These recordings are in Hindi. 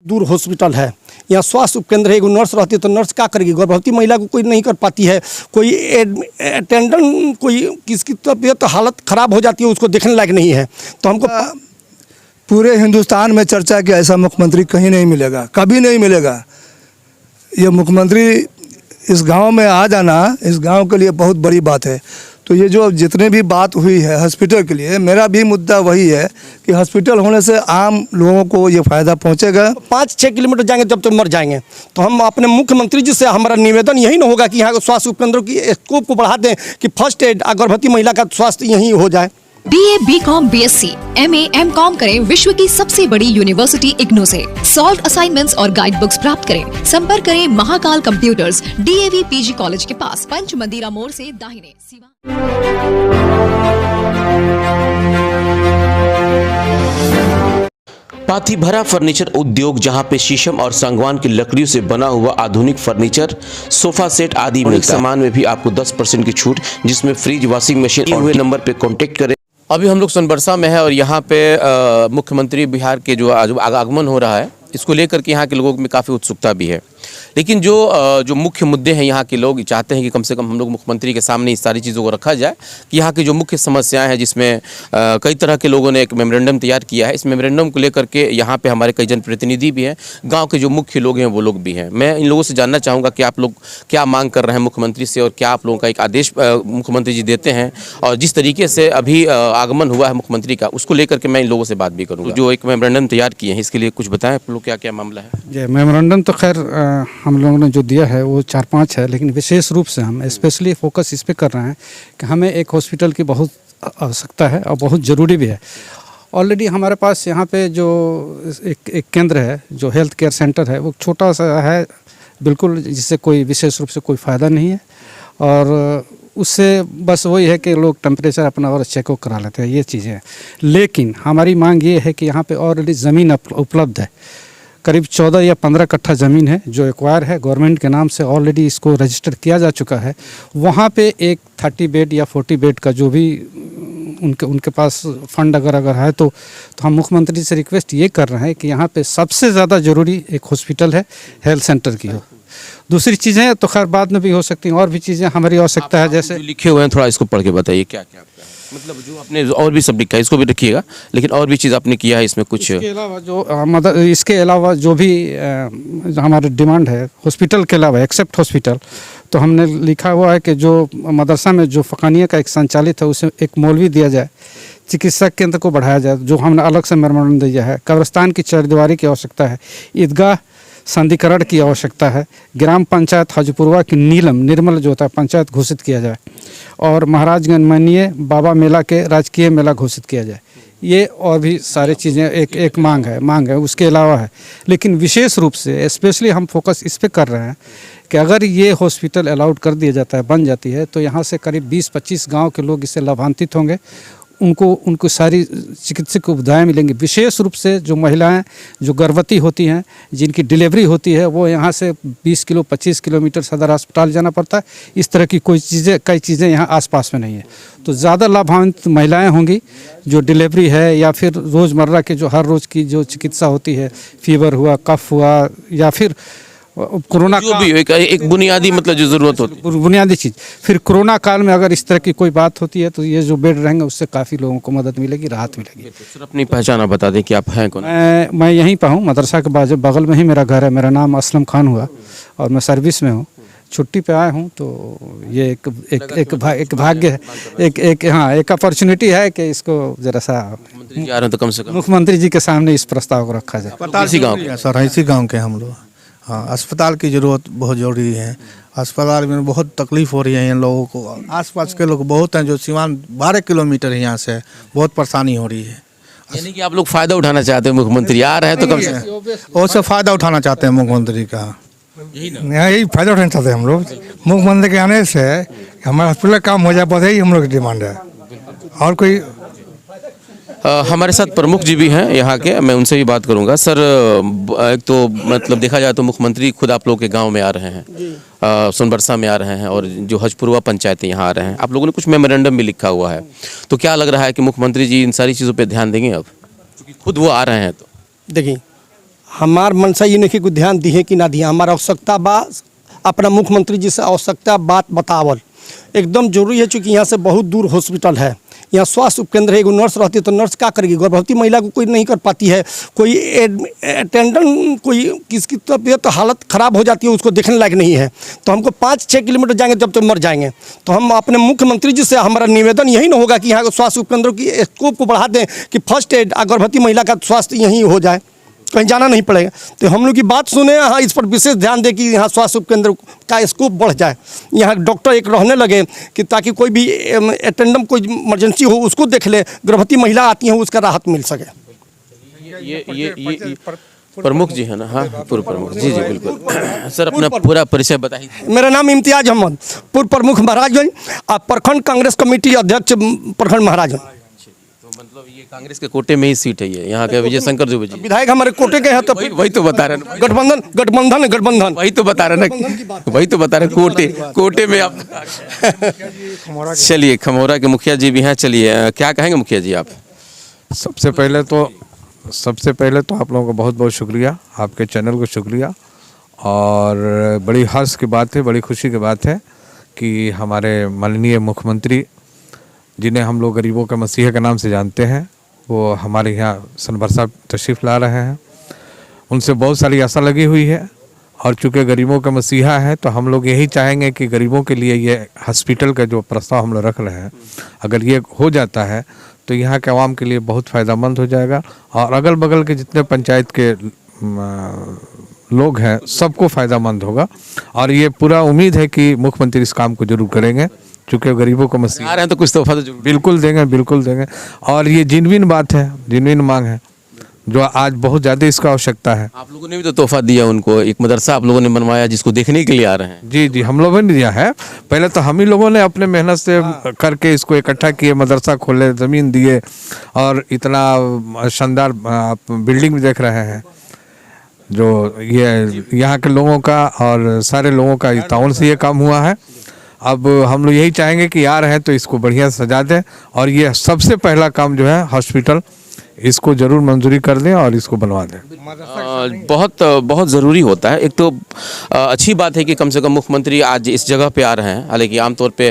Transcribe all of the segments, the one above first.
दूर हॉस्पिटल है, यहाँ स्वास्थ्य उपकेंद्र है, नर्स रहती है तो नर्स क्या करेगी? गर्भवती महिला को कोई नहीं कर पाती है, कोई अटेंडेंट, कोई किसकी तबीयत हालत ख़राब हो जाती है, उसको देखने लायक नहीं है। तो हमको पूरे हिंदुस्तान में चर्चा कि ऐसा मुख्यमंत्री कहीं नहीं मिलेगा, कभी नहीं मिलेगा। ये मुख्यमंत्री इस गांव में आ जाना इस गांव के लिए बहुत बड़ी बात है। तो ये जो जितने भी बात हुई है हॉस्पिटल के लिए, मेरा भी मुद्दा वही है कि हॉस्पिटल होने से आम लोगों को ये फ़ायदा पहुंचेगा। 5-6 किलोमीटर जाएंगे जब तक मर जाएंगे। तो हम अपने मुख्यमंत्री जी से हमारा निवेदन यही ना होगा कि यहाँ के स्वास्थ्य उपकेंद्रों की स्कोप को बढ़ा दें कि फर्स्ट एड गर्भवती महिला का स्वास्थ्य यहीं हो जाए। BA, BCom, BSc, MA, MCom करें विश्व की सबसे बड़ी यूनिवर्सिटी इग्नू से। सॉल्व असाइनमेंट्स और गाइड बुक्स प्राप्त करें। संपर्क करें Mahakal computers, DAV PG college के पास, पंच मंदिरा मोड़ से दाहिने। पाथी भरा फर्नीचर उद्योग, जहां पे शीशम और सागवान की लकड़ियों से बना हुआ आधुनिक फर्नीचर, सोफा सेट आदि सामान में भी आपको 10% की छूट, जिसमें फ्रिज, वॉशिंग मशीन। हुए नंबर पे कांटेक्ट करें। अभी हम लोग सोनबरसा में है और यहाँ पे मुख्यमंत्री बिहार के जो आगमन हो रहा है, इसको लेकर के यहाँ के लोगों में काफ़ी उत्सुकता भी है। लेकिन जो मुख्य मुद्दे हैं, यहाँ के लोग चाहते हैं कि कम से कम हम लोग मुख्यमंत्री के सामने इस सारी चीज़ों को रखा जाए कि यहाँ की जो मुख्य समस्याएं हैं, जिसमें कई तरह के लोगों ने एक मेमोरेंडम तैयार किया है। इस मेमोरेंडम को लेकर के यहाँ पे हमारे कई जनप्रतिनिधि भी हैं, गांव के जो मुख्य लोग हैं वो लोग भी हैं। मैं इन लोगों से जानना चाहूँगा कि आप लोग क्या मांग कर रहे हैं मुख्यमंत्री से, और क्या आप लोगों का एक आदेश मुख्यमंत्री जी देते हैं, और जिस तरीके से अभी आगमन हुआ है मुख्यमंत्री का, उसको लेकर के मैं इन लोगों से बात भी करूँगा। जो एक मेमोरेंडम तैयार किए हैं, इसके लिए कुछ बताएं आप लोग, क्या क्या मामला है? जी, मेमोरेंडम तो खैर हम लोगों ने जो दिया है वो 4-5 है, लेकिन विशेष रूप से हम स्पेशली फोकस इस पे कर रहे हैं कि हमें एक हॉस्पिटल की बहुत आवश्यकता है और बहुत ज़रूरी भी है। ऑलरेडी हमारे पास यहाँ पे जो एक केंद्र है, जो हेल्थ केयर सेंटर है, वो छोटा सा है बिल्कुल, जिससे कोई विशेष रूप से कोई फ़ायदा नहीं है, और उससे बस वही है कि लोग टेम्परेचर अपना और चेकअप करा लेते हैं, ये चीज़ें हैं। लेकिन हमारी मांग ये है कि यहाँ पे ऑलरेडी ज़मीन उपलब्ध है, करीब 14 या 15 कट्ठा ज़मीन है जो एक्वायर है गवर्नमेंट के नाम से, ऑलरेडी इसको रजिस्टर किया जा चुका है। वहाँ पे एक 30 बेड या 40 बेड का जो भी उनके पास फंड अगर है तो हम मुख्यमंत्री से रिक्वेस्ट ये कर रहे हैं कि यहाँ पे सबसे ज़्यादा ज़रूरी एक हॉस्पिटल है, हेल्थ सेंटर की हो। दूसरी चीज़ें तो खैर बाद में भी हो सकती हैं, और भी चीज़ें हमारी आवश्यकता है। जैसे लिखे हुए हैं, थोड़ा इसको पढ़ के बताइए क्या क्या मतलब जो आपने और भी सब लिखा है, इसको भी रखिएगा, लेकिन और भी चीज़ आपने किया है इसमें कुछ। इसके अलावा जो भी हमारा डिमांड है हॉस्पिटल के अलावा, एक्सेप्ट हॉस्पिटल, तो हमने लिखा हुआ है कि जो मदरसा में जो फ़कानिया का एक संचालित है उसे एक मौलवी दिया जाए, चिकित्सा केंद्र को बढ़ाया जाए, जो हमने अलग से मेमोरेंडम दिया है। कब्रिस्तान की चरदीवारी की आवश्यकता है, ईदगाह संधिकरण की आवश्यकता है, ग्राम पंचायत हजपुरवा की निर्मल जो होता है पंचायत घोषित किया जाए, और महाराजगंज माननीय बाबा मेला के राजकीय मेला घोषित किया जाए। ये और भी सारी चीज़ें एक मांग है उसके अलावा है। लेकिन विशेष रूप से स्पेशली हम फोकस इस पे कर रहे हैं कि अगर ये हॉस्पिटल अलाउड कर दिया जाता है, बन जाती है, तो यहाँ से करीब 20-25 गाँव के लोग इससे लाभान्वित होंगे। उनको सारी चिकित्सक सुविधाएँ मिलेंगी। विशेष रूप से जो महिलाएं जो गर्भवती होती हैं, जिनकी डिलीवरी होती है, वो यहाँ से 20-25 किलोमीटर सदर अस्पताल जाना पड़ता है। इस तरह की कई चीज़ें यहाँ आसपास में नहीं है, तो ज़्यादा लाभान्वित महिलाएं होंगी। जो डिलीवरी है या फिर रोज़मर्रा के जो हर रोज़ की जो चिकित्सा होती है, फीवर हुआ, कफ हुआ, या फिर कोरोना जो भी एक बुनियादी मतलब जो ज़रूरत होती है, बुनियादी चीज़। फिर कोरोना काल में अगर इस तरह की कोई बात होती है तो ये जो बेड रहेंगे उससे काफ़ी लोगों को मदद मिलेगी, राहत मिलेगी। सर अपनी पहचान आप बता दें कि आप हैं कौन? मैं यहीं पर हूँ, मदरसा के बगल में ही मेरा घर है। मेरा नाम असलम खान हुआ और मैं सर्विस में हूँ, छुट्टी पे आया हूँ। तो ये एक भाग्य है, एक अपॉर्चुनिटी है कि इसको ज़रा सा मुख्यमंत्री आ रहे हैं तो कम से कम मुख्यमंत्री जी के सामने इस प्रस्ताव को रखा जाए। इसी गाँव सर, इसी गाँव के हम लोग। हाँ, अस्पताल की ज़रूरत बहुत ज़रूरी है। अस्पताल में बहुत तकलीफ़ हो रही है इन लोगों को। आसपास के लोग बहुत हैं जो सीवान 12 किलोमीटर है यहाँ से, बहुत परेशानी हो रही है। यानी कि आप लोग फ़ायदा उठाना चाहते हैं, मुख्यमंत्री आ रहे हैं तो कम से कम और से फ़ायदा उठाना चाहते हैं मुख्यमंत्री का। यही फ़ायदा उठाना चाहते हैं हम लोग मुख्यमंत्री के आने से, हमारा हॉस्पिटल काम हो जाए, बस यही हम लोग की डिमांड है। और कोई हमारे साथ प्रमुख जी भी हैं यहाँ के, मैं उनसे भी बात करूँगा। सर एक तो मतलब देखा जाए तो मुख्यमंत्री खुद आप लोग के गांव में आ रहे हैं, सोनबरसा में आ रहे हैं, और जो हजपुरवा पंचायतें यहाँ आ रहे हैं। आप लोगों ने कुछ मेमोरेंडम भी लिखा हुआ है, तो क्या लग रहा है कि मुख्यमंत्री जी इन सारी चीज़ों पर ध्यान देंगे अब, क्योंकि खुद वो आ रहे हैं? तो देखिए, हमार मनसा ये नहीं कि ध्यान दिए कि ना दिए, हमारा आवश्यकता बा अपना मुख्यमंत्री जी से आवश्यकता बात बतावल एकदम जरूरी है। चूँकि यहाँ से बहुत दूर हॉस्पिटल है, यहाँ स्वास्थ्य उपकेंद्र है, एगो नर्स रहती है तो नर्स क्या करेगी, गर्भवती महिला को कोई नहीं कर पाती है, कोई अटेंडेंट कोई किसकी तबीयत तो हालत ख़राब हो जाती है, उसको देखने लायक नहीं है। तो हमको 5-6 किलोमीटर जाएंगे जब तक मर जाएंगे। तो हम अपने मुख्यमंत्री जी से हमारा निवेदन यही ना होगा कि यहाँ स्वास्थ्य उपकेंद्रों की स्कोप को बढ़ा दें कि फर्स्ट एड गर्भवती महिला का स्वास्थ्य यहीं हो जाए, कहीं जाना नहीं पड़ेगा। तो हम लोग की बात सुने, हाँ इस पर विशेष ध्यान दें कि यहाँ स्वास्थ्य उपकेंद्र का स्कोप बढ़ जाए, यहाँ डॉक्टर एक रहने लगे कि ताकि कोई भी अटेंडेंट कोई इमरजेंसी हो उसको देख ले, गर्भवती महिला आती हैं उसका राहत मिल सके। ये प्रमुख जी है ना? हाँ पूर्व प्रमुख जी जी बिल्कुल। सर अपना पूरा परिचय बताइए। मेरा नाम इम्तियाज अहमद, पूर्व प्रमुख महाराजगंज और प्रखंड कांग्रेस कमेटी अध्यक्ष प्रखंड महाराजगंज। मतलब ये कांग्रेस के कोटे में ही सीट है, ये यहाँ के विजय शंकर जो जी विधायक हमारे कोटे के हैं, तो वही तो बता रहे हैं, गठबंधन वही तो बता रहे हैं कोटे में आप। चलिए खमौरा के मुखिया जी भी हैं, चलिए क्या कहेंगे मुखिया जी आप? सबसे पहले तो आप लोगों का बहुत बहुत शुक्रिया, आपके चैनल को शुक्रिया। और बड़ी हर्ष की बात है, बड़ी खुशी की बात है कि हमारे माननीय मुख्यमंत्री जिन्हें हम लोग गरीबों के मसीहा के नाम से जानते हैं, वो हमारे यहाँ सनबरसा तशरीफ़ ला रहे हैं। उनसे बहुत सारी आशा लगी हुई है और चूँकि गरीबों का मसीहा है तो हम लोग यही चाहेंगे कि गरीबों के लिए ये हॉस्पिटल का जो प्रस्ताव हम लोग रख रहे हैं, अगर ये हो जाता है तो यहाँ के आवाम के लिए बहुत फ़ायदेमंद हो जाएगा और अगल बगल के जितने पंचायत के लोग हैं सबको फ़ायदेमंद होगा। और ये पूरा उम्मीद है कि मुख्यमंत्री इस काम को जरूर करेंगे, चूँकि गरीबों को मसीहा आ रहे हैं तो कुछ तोहफा तो जरूर बिल्कुल देंगे। और ये जिनविन बात है, जिनविन मांग है जो आज बहुत ज़्यादा इसका आवश्यकता है। आप लोगों ने भी तो तोहफा दिया उनको, एक मदरसा आप लोगों ने बनवाया जिसको देखने के लिए आ रहे हैं। जी हम लोगों ने दिया है, पहले तो हम ही लोगों ने अपने मेहनत से करके इसको इकट्ठा किए, मदरसा खोले, ज़मीन दिए और इतना शानदार आप बिल्डिंग भी देख रहे हैं जो ये यहाँ के लोगों का और सारे लोगों का ताउन से ये काम हुआ है। अब हम लोग यही चाहेंगे कि आ रहे हैं तो इसको बढ़िया सजा दें और ये सबसे पहला काम जो है हॉस्पिटल, इसको जरूर मंजूरी कर दें और इसको बनवा दें। बहुत ज़रूरी होता है। एक तो अच्छी बात है कि कम से कम मुख्यमंत्री आज इस जगह पे आ रहे हैं। हालांकि आमतौर पे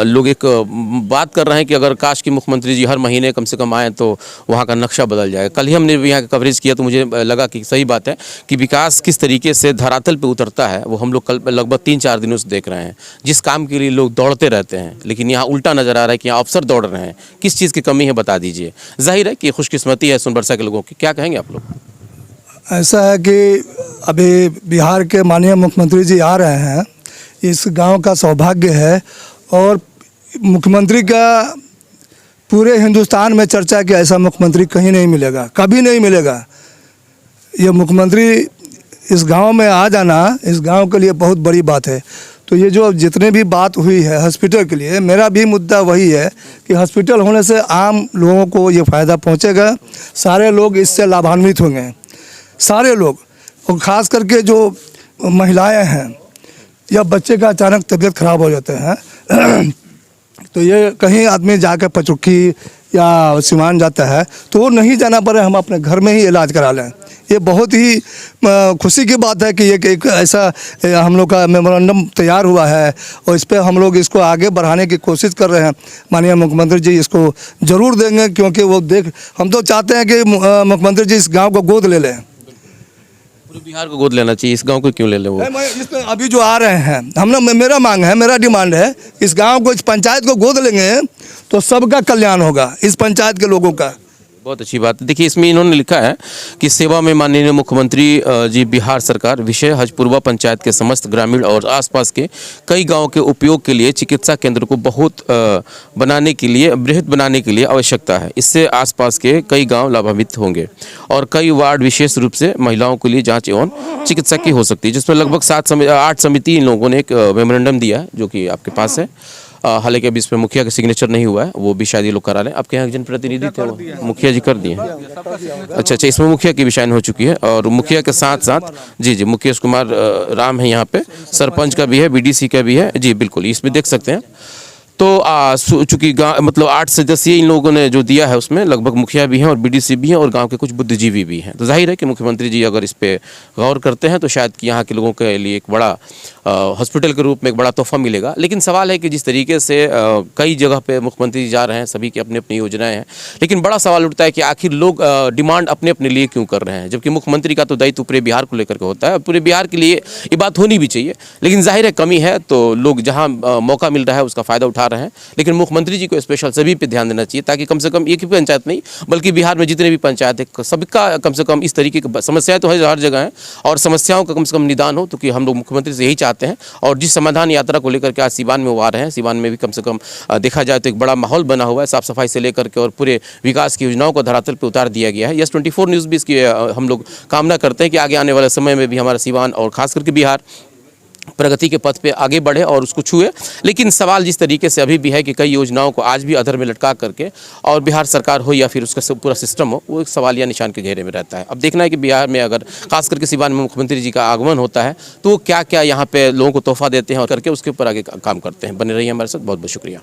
लोग एक बात कर रहे हैं कि अगर काश की मुख्यमंत्री जी हर महीने कम से कम आए तो वहाँ का नक्शा बदल जाए। कल ही हमने यहाँ का कवरेज किया तो मुझे लगा कि सही बात है कि विकास किस तरीके से धरातल पर उतरता है वो हम लोग कल लगभग 3-4 दिनों से देख रहे हैं। जिस काम के लिए लोग दौड़ते रहते हैं लेकिन यहाँ उल्टा नज़र आ रहा है कि यहाँ अफसर दौड़ रहे हैं। किस चीज़ की कमी है बता दीजिए। जाहिर है कि खुशकिस्मती है सोनबरसा के लोगों की, क्या कहेंगे आप लोग? ऐसा है कि अभी बिहार के माननीय मुख्यमंत्री जी आ रहे हैं, इस गांव का सौभाग्य है और मुख्यमंत्री का पूरे हिंदुस्तान में चर्चा कि ऐसा मुख्यमंत्री कहीं नहीं मिलेगा, कभी नहीं मिलेगा। ये मुख्यमंत्री इस गांव में आ जाना इस गांव के लिए बहुत बड़ी बात है। तो ये जो जितने भी बात हुई है हॉस्पिटल के लिए, मेरा भी मुद्दा वही है कि हॉस्पिटल होने से आम लोगों को ये फ़ायदा पहुंचेगा, सारे लोग इससे लाभान्वित होंगे, सारे लोग। और ख़ास करके जो महिलाएं हैं या बच्चे का अचानक तबीयत ख़राब हो जाते हैं तो ये कहीं आदमी जाकर पचुक्की या सिवान जाता है तो वो नहीं जाना पड़े, हम अपने घर में ही इलाज करा लें। ये बहुत ही खुशी की बात है कि ये एक ऐसा हम लोग का मेमोरेंडम तैयार हुआ है और इस पर हम लोग इसको आगे बढ़ाने की कोशिश कर रहे हैं। माननीय मुख्यमंत्री जी इसको ज़रूर देंगे क्योंकि वो हम तो चाहते हैं कि मुख्यमंत्री जी इस गांव को गोद ले लें। पूरे बिहार को गोद लेना चाहिए, इस गांव को क्यों ले ले वो? इसमें अभी जो आ रहे हैं मेरा मांग है, मेरा डिमांड है, इस गांव को, इस पंचायत को गोद लेंगे तो सबका कल्याण होगा, इस पंचायत के लोगों का। बहुत अच्छी बात है। देखिए इसमें इन्होंने लिखा है कि सेवा में माननीय मुख्यमंत्री जी बिहार सरकार विषय हजपुरवा पंचायत के समस्त ग्रामीण और आसपास के कई गांवों के उपयोग के लिए चिकित्सा केंद्र को बहुत बनाने के लिए, बृहद बनाने के लिए आवश्यकता है। इससे आसपास के कई गांव लाभान्वित होंगे और कई वार्ड विशेष रूप से महिलाओं के लिए जांच एवं चिकित्सा की हो सकती है, जिसमें लगभग 8 समिति इन लोगों ने एक मेमोरेंडम दिया है जो कि आपके पास है। हालांकि अभी इस पर मुखिया का सिग्नेचर नहीं हुआ है, वो भी शायद ये लोग करा रहे हैं। आपके यहाँ जनप्रतिनिधि थे वो मुखिया जी कर दिए? अच्छा, इसमें मुखिया की भी साइन हो चुकी है और मुखिया के साथ साथ जी मुकेश कुमार राम है यहाँ पे, सरपंच का भी है, बीडीसी का भी है जी, बिल्कुल इसमें देख सकते हैं। तो चूंकि मतलब 8 सदस्यीय इन लोगों ने जो दिया है उसमें लगभग मुखिया भी हैं और बीडीसी भी हैं और गांव के कुछ बुद्धिजीवी भी हैं। तो जाहिर है कि मुख्यमंत्री जी अगर इस पे गौर करते हैं तो शायद कि यहाँ के लोगों के लिए एक बड़ा हॉस्पिटल के रूप में एक बड़ा तोहफा मिलेगा। लेकिन सवाल है कि जिस तरीके से कई जगह पे मुख्यमंत्री जी जा रहे हैं, सभी की अपनी अपनी योजनाएं हैं, लेकिन बड़ा सवाल उठता है कि आखिर लोग डिमांड अपने अपने लिए क्यों कर रहे हैं, जबकि मुख्यमंत्री का तो दायित्व पूरे बिहार को लेकर के होता है। पूरे बिहार के लिए ये बात होनी भी चाहिए, लेकिन जाहिर है कमी है तो लोग जहाँ मौका मिल रहा है उसका फ़ायदा उठा रहे हैं। लेकिन मुख्यमंत्री जी को स्पेशल सभी पे ध्यान देना चाहिए, ताकि कम से कम एक ही पंचायत नहीं बल्कि बिहार में जितने भी पंचायत है सबका कम से कम इस तरीके की समस्याएं तो हर जगह हैं और समस्याओं का कम से कम निदान हो। तो कि हम लोग मुख्यमंत्री से यही चाहते हैं। और जिस समाधान यात्रा को लेकर के आज सीवान में वो आ रहे हैं, सीवान में भी कम से कम देखा जाए तो एक बड़ा माहौल बना हुआ है, साफ सफाई से लेकर के और पूरे विकास की योजनाओं को धरातल पर उतार दिया गया है। यस 24 न्यूज़ भी इसकी हम लोग कामना करते हैं कि आगे आने वाले समय में भी हमारा सीवान और खास करके बिहार प्रगति के पथ पे आगे बढ़े और उसको छुए। लेकिन सवाल जिस तरीके से अभी भी है कि कई योजनाओं को आज भी अधर में लटका करके और बिहार सरकार हो या फिर उसका पूरा सिस्टम हो, वो एक सवालिया निशान के घेरे में रहता है। अब देखना है कि बिहार में अगर खास करके सीवान में मुख्यमंत्री जी का आगमन होता है तो वो क्या क्या यहाँ पे लोगों को तोहफा देते हैं और करके उसके ऊपर आगे काम करते हैं। बने रहिए हमारे साथ, बहुत बहुत शुक्रिया।